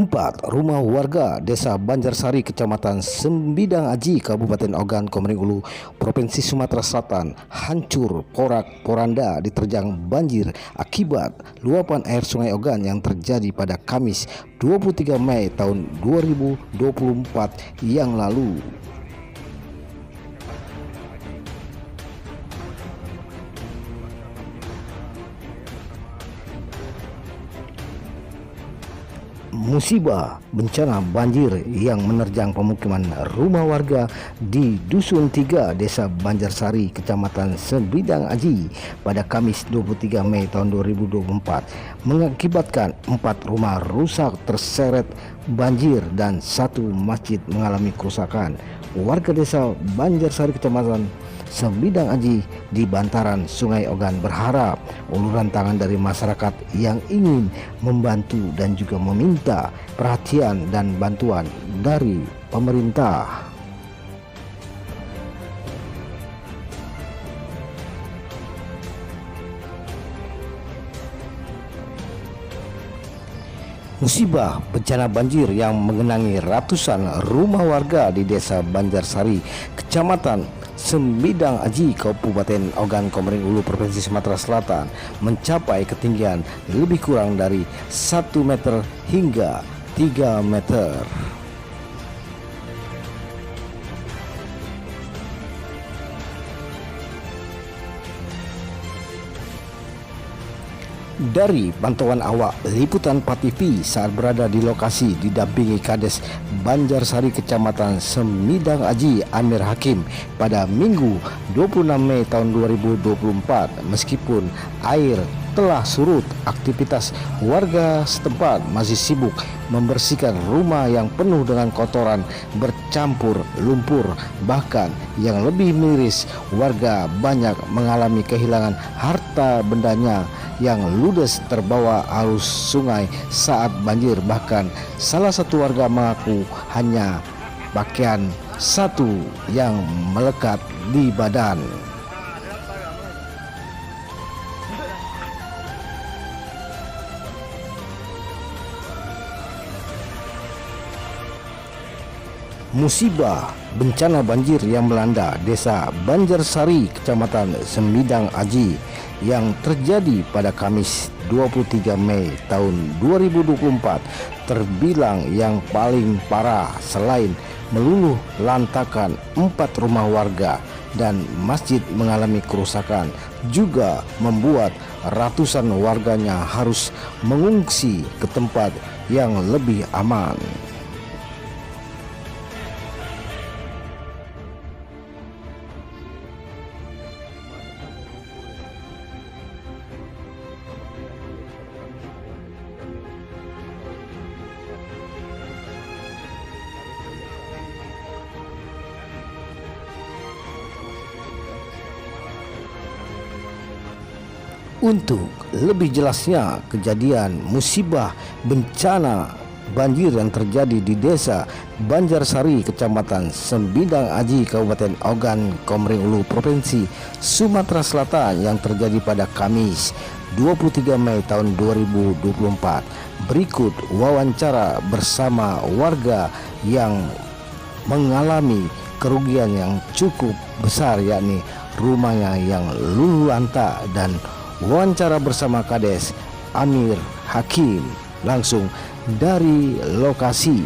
4 rumah warga Desa Banjarsari, Kecamatan Sembidang Aji, Kabupaten Ogan Komering Ulu, Provinsi Sumatera Selatan, hancur porak-poranda diterjang banjir akibat luapan air Sungai Ogan yang terjadi pada Kamis 23 Mei tahun 2024 yang lalu. Musibah bencana banjir yang menerjang pemukiman rumah warga di Dusun 3 Desa Banjarsari, Kecamatan Sembidang Aji pada Kamis 23 Mei tahun 2024 mengakibatkan 4 rumah rusak terseret banjir dan 1 masjid mengalami kerusakan. Warga Desa Banjarsari, Kecamatan Sembidang Aji di bantaran Sungai Ogan berharap uluran tangan dari masyarakat yang ingin membantu dan juga meminta perhatian dan bantuan dari pemerintah. Musibah bencana banjir yang mengenangi ratusan rumah warga di Desa Banjarsari, Kecamatan Sembidang Aji, Kabupaten Ogan Komering Ulu, Provinsi Sumatera Selatan mencapai ketinggian lebih kurang dari 1 meter hingga 3 meter. Dari pantauan awak liputan PATV saat berada di lokasi didampingi Kades Banjarsari Kecamatan Sembidang Aji Amir Hakim pada Minggu 26 Mei tahun 2024, meskipun air telah surut, aktivitas warga setempat masih sibuk membersihkan rumah yang penuh dengan kotoran bercampur lumpur. Bahkan yang lebih miris, warga banyak mengalami kehilangan harta bendanya yang ludes terbawa arus sungai saat banjir. Bahkan salah satu warga mengaku hanya pakaian satu yang melekat di badan. Musibah bencana banjir yang melanda Desa Banjarsari, Kecamatan Sembidang Aji yang terjadi pada Kamis 23 Mei tahun 2024 terbilang yang paling parah. Selain meluluh lantakan 4 rumah warga dan masjid mengalami kerusakan, juga membuat ratusan warganya harus mengungsi ke tempat yang lebih aman. Untuk lebih jelasnya kejadian musibah bencana banjir yang terjadi di Desa Banjarsari, Kecamatan Sembidang Aji, Kabupaten Ogan Komering Ulu, Provinsi Sumatera Selatan yang terjadi pada Kamis 23 Mei tahun 2024. Berikut wawancara bersama warga yang mengalami kerugian yang cukup besar, yakni rumahnya yang luluh lantak, dan wawancara bersama Kades Amir Hakim langsung dari lokasi.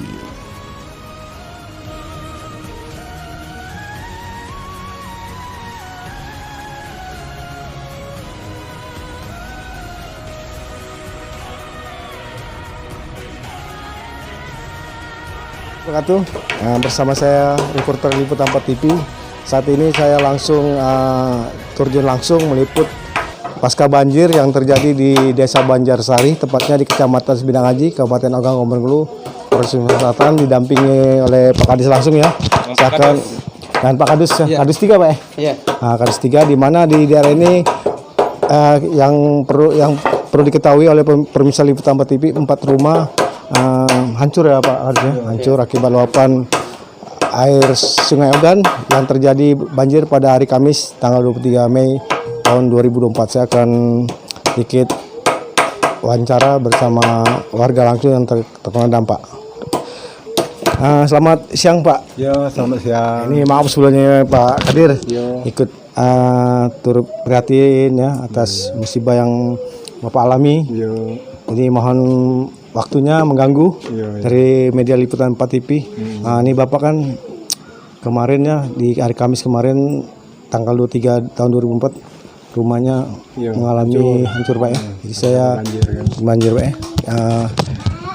Bersama saya reporter liputan PATV. Saat ini saya langsung terjun langsung meliput pasca banjir yang terjadi di Desa Banjarsari, tepatnya di Kecamatan Sembidang Aji, Kabupaten Ogan Komering Ulu, Provinsi Sumatera Selatan, didampingi oleh Pak Kadis langsung ya. Silakan. Dan Pak Kadis, ya. Kadis 3 Pak ya? Iya. Nah, Kadis 3 di mana di daerah ini yang perlu diketahui oleh pemirsa liputan PATV, 4 rumah hancur ya Pak Kadis ya? Hancur akibat luapan air Sungai Ogan yang terjadi banjir pada hari Kamis tanggal 23 Mei tahun 2024. Saya akan sedikit wawancara bersama warga langsung yang terkena dampak. Selamat siang Pak. Ya, selamat siang. Ini maaf sebelumnya Pak Kadir Yo. ikut turut prihatin ya atas musibah yang Bapak alami. Yo. Jadi mohon waktunya mengganggu Yo. dari media liputan 4 TV. Ini Bapak kan kemarin ya di hari Kamis kemarin tanggal 23 tahun 2004 rumahnya mengalami hancur Pak ya. Jadi saya banjir Pak ya.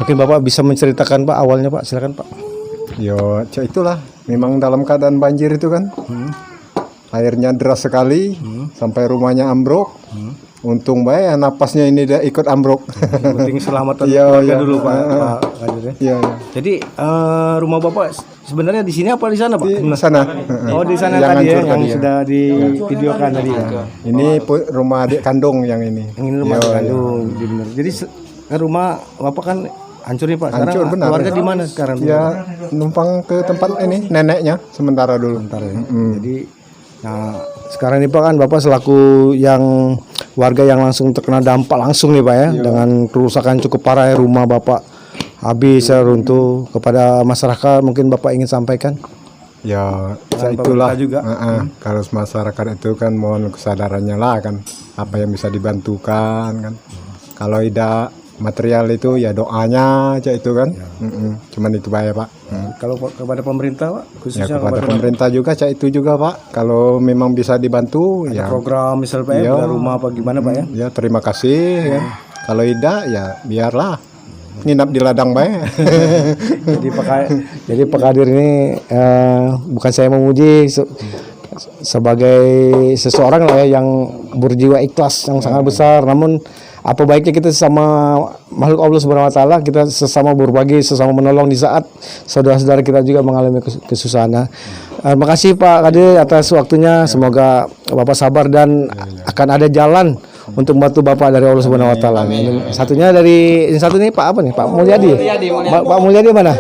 Mungkin Bapak bisa menceritakan Pak awalnya Pak, silakan Pak. Yo, itulah. Memang dalam keadaan banjir itu kan. Airnya deras sekali sampai rumahnya ambruk. Untung baik ya napasnya ini dia ikut ambruk. Penting selamatan Iya, keluarga iya. dulu Pak. Pak Kadir ya. Iya, iya. Jadi rumah Bapak sebenarnya di sini apa di sana Pak? Di sana. Oh di sana Yang tadi ya, hancur yang tadi ya. sudah di videokan tadi ya. Ini rumah adik kandung yang ini. Yang ini rumah Yo, kandung. Jadi rumah Bapak kan hancur nih Pak. Sekarang Hancur, benar. keluarga di mana sekarang? Ya, numpang ke tempat ini neneknya sementara dulu. Sebentar ya. Jadi nah sekarang ini Pak kan Bapak selaku yang warga yang langsung terkena dampak langsung nih Pak ya, dengan kerusakan cukup parah ya, rumah Bapak habis ya, runtuh. Kepada masyarakat mungkin Bapak ingin sampaikan? Ya, Dan itulah pemerintah juga. kalau masyarakat itu kan mohon kesadarannya lah kan, apa yang bisa dibantukan kan. Kalau tidak material itu ya doanya aja itu kan. Cuman itu bahaya Pak. Kalau kepada pemerintah Pak, Ya khususnya kepada pemerintah juga cak itu juga Pak. Kalau memang bisa dibantu ya program misal Pak ya, bedah rumah apa gimana Pak ya? ya terima kasih kan. Kalau tidak ya biarlah nginap di ladang baik. Jadi Pak Kadir ini bukan saya memuji sebagai seseorang lah ya yang berjiwa ikhlas yang sangat besar, namun apa baiknya kita sesama makhluk Allah Subhanahu wa taala, kita sesama berbagi, sesama menolong di saat saudara-saudara kita juga mengalami kesusahan. Terima kasih Pak Kadir atas waktunya. Semoga Bapak sabar dan akan ada jalan untuk membantu Bapak dari Allah Subhanahu wa taala. Ini satunya dari ini satu nih Pak apa nih? Pak Mulyadi. Pak Mulyadi mana?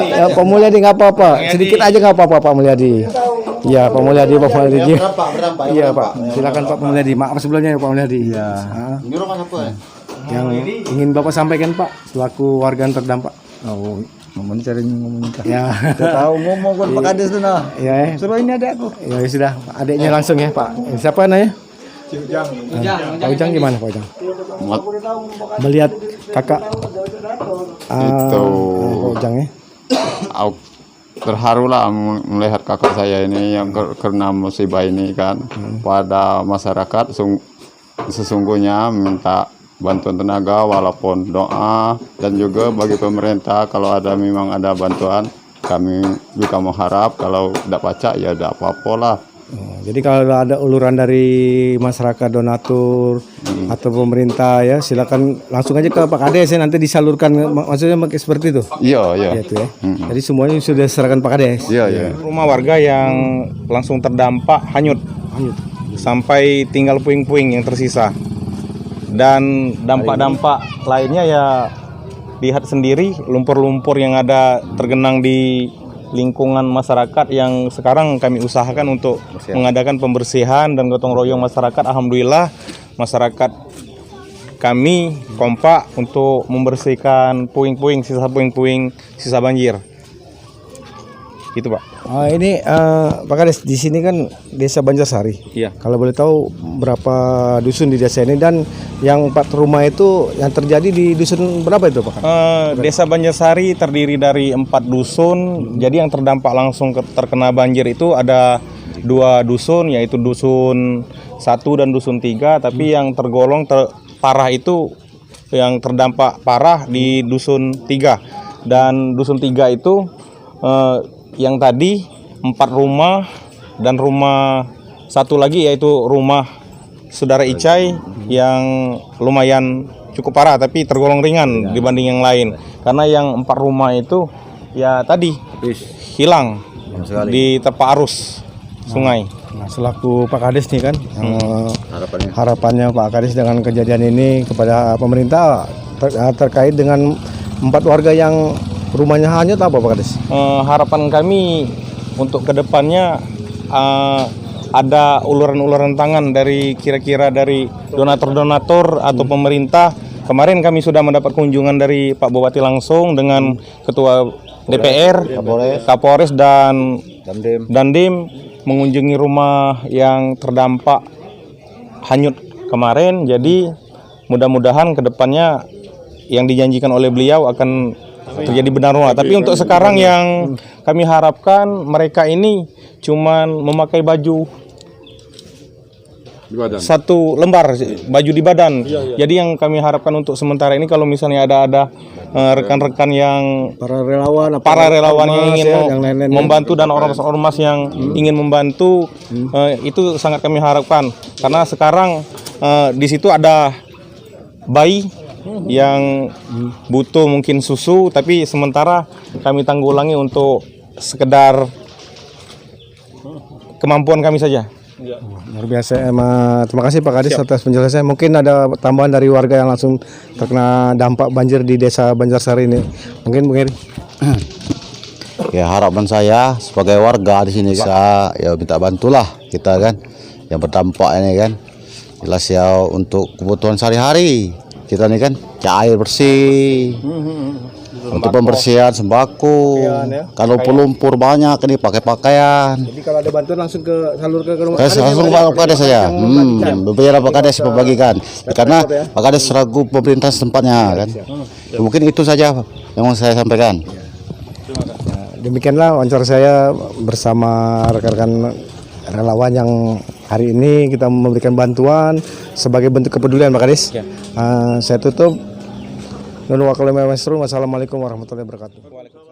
Ya, Pak Mulyadi nggak apa-apa. Sedikit aja nggak apa-apa Pak Mulyadi. Iya, Pak Mulyadi, Pak Mulyadi. Iya, Pak. Silakan Pak Mulyadi. Maaf sebelumnya ya Pak Mulyadi. Iya. Ini rumah apa ya? Yang ingin Bapak sampaikan Pak selaku warga yang terdampak. Oh, ngomong cari ngomong. Ya. Tahu ngomong kan Pak Kades tuh nah. Iya. Suruh ini adekku. Ya sudah, adiknya langsung ya Pak. Siapa namanya? Pak Ujang gimana Pak Ujang? Melihat kakak Itu Pak Ujang ya. aku terharu lah melihat kakak saya ini yang kena musibah ini kan. Pada masyarakat sesungguhnya minta bantuan tenaga walaupun doa, dan juga bagi pemerintah kalau ada memang ada bantuan kami juga mengharap, kalau tidak pacak ya tidak apa-apa lah. Jadi kalau ada uluran dari masyarakat donatur atau pemerintah ya silakan langsung aja ke Pak Kades ya, nanti disalurkan, maksudnya seperti itu. Iya Ya, itu ya. Jadi semuanya sudah diserahkan Pak Kades. iya iya. Rumah warga yang langsung terdampak hanyut sampai tinggal puing-puing yang tersisa, dan dampak-dampak lainnya ya lihat sendiri, lumpur-lumpur yang ada tergenang di lingkungan masyarakat yang sekarang kami usahakan untuk mengadakan pembersihan dan gotong royong masyarakat. Alhamdulillah masyarakat kami kompak untuk membersihkan puing-puing, sisa puing-puing, sisa banjir. Gitu Pak. Ini Pak Kades, di sini kan Desa Banjarsari. Iya. Kalau boleh tahu berapa dusun di desa ini, dan yang 4 rumah itu yang terjadi di dusun berapa itu Pak? Desa Banjarsari terdiri dari 4 dusun. Jadi yang terdampak langsung terkena banjir itu ada 2 dusun, yaitu dusun 1 dan dusun 3. Tapi yang tergolong parah itu yang terdampak parah di dusun 3. Dan dusun 3 itu yang tadi 4 rumah, dan rumah 1 lagi yaitu rumah Saudara Icai yang lumayan cukup parah tapi tergolong ringan dibanding yang lain. Karena yang 4 rumah itu ya tadi hilang di tepa arus sungai. Nah, selaku Pak Kades nih kan, harapannya Pak Kades dengan kejadian ini kepada pemerintah terkait dengan 4 warga yang rumahnya hanyut apa Pak Kades? Harapan kami untuk kedepannya ada uluran-uluran tangan dari kira-kira dari donatur-donatur atau pemerintah kemarin kami sudah mendapat kunjungan dari Pak Bupati langsung dengan Ketua DPR, Kapolres dan Dandim mengunjungi rumah yang terdampak hanyut kemarin. Jadi mudah-mudahan kedepannya yang dijanjikan oleh beliau akan terjadi benar-benar. Tapi untuk sekarang yang kami harapkan mereka ini cuman memakai baju satu lembar baju di badan. Jadi yang kami harapkan untuk sementara ini kalau misalnya ada rekan-rekan yang Para relawan, yang ingin membantu dan ormas yang ingin membantu, itu sangat kami harapkan karena sekarang di situ ada bayi yang butuh mungkin susu, tapi sementara kami tanggulangi untuk sekedar kemampuan kami saja. Luar biasa. Terima kasih Pak Kades atas penjelasannya. Mungkin ada tambahan dari warga yang langsung terkena dampak banjir di Desa Banjarsari ini. Mungkin Bung Heri. Ya, harapan saya sebagai warga di sini bisa ya minta bantulah kita kan yang berdampak ini kan. Jelas ya untuk kebutuhan sehari-hari kita nih kan, air bersih, untuk pembersihan sembako, kalau lumpur banyak ini pakai pakaian. Jadi kalau ada bantuan langsung salur ke rumah. Langsung Pak Kades saya, beberapa Pak Kades membagikan, karena Pak Kades selaku pemerintah tempatnya kan. Ya, mungkin itu saja yang mau saya sampaikan. Demikianlah wawancara saya bersama rekan-rekan relawan yang hari ini kita memberikan bantuan sebagai bentuk kepedulian Pak Kades. Saya tutup. Wassalamualaikum warahmatullahi wabarakatuh.